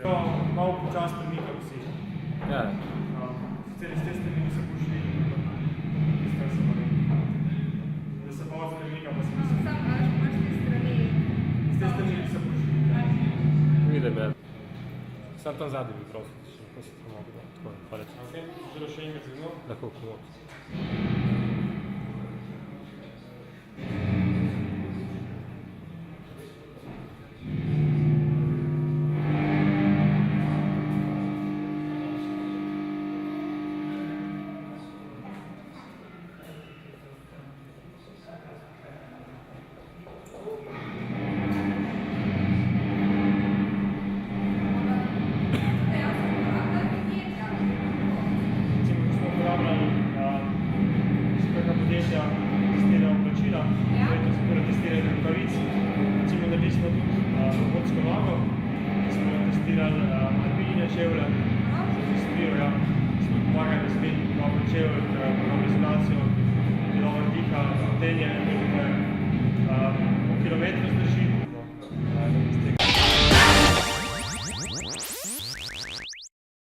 Malo počas premika vsi. Ja. Sicer iz te strani niso pošli, iskaj se pa da se malo premika, pa se niso. Sam imaš te strani. Iz te strani niso pošli. Vidim, ja. Sam tam zadnji bi prosil, ko se to mogo da. Tako je, hvala. Ok, želo še enkrat zagnuo. Lahko pomoč. Testirajo oblačila, torej testirajo rokavic. Recimo naredili smo tudi robotsko nogo, ki smo testirali alpine čevlje, za testrijo, ja. Smo pomagali razviti dobro čevlje, dobro izolacijo, dobro diha, tenje, po kilometru zdrži.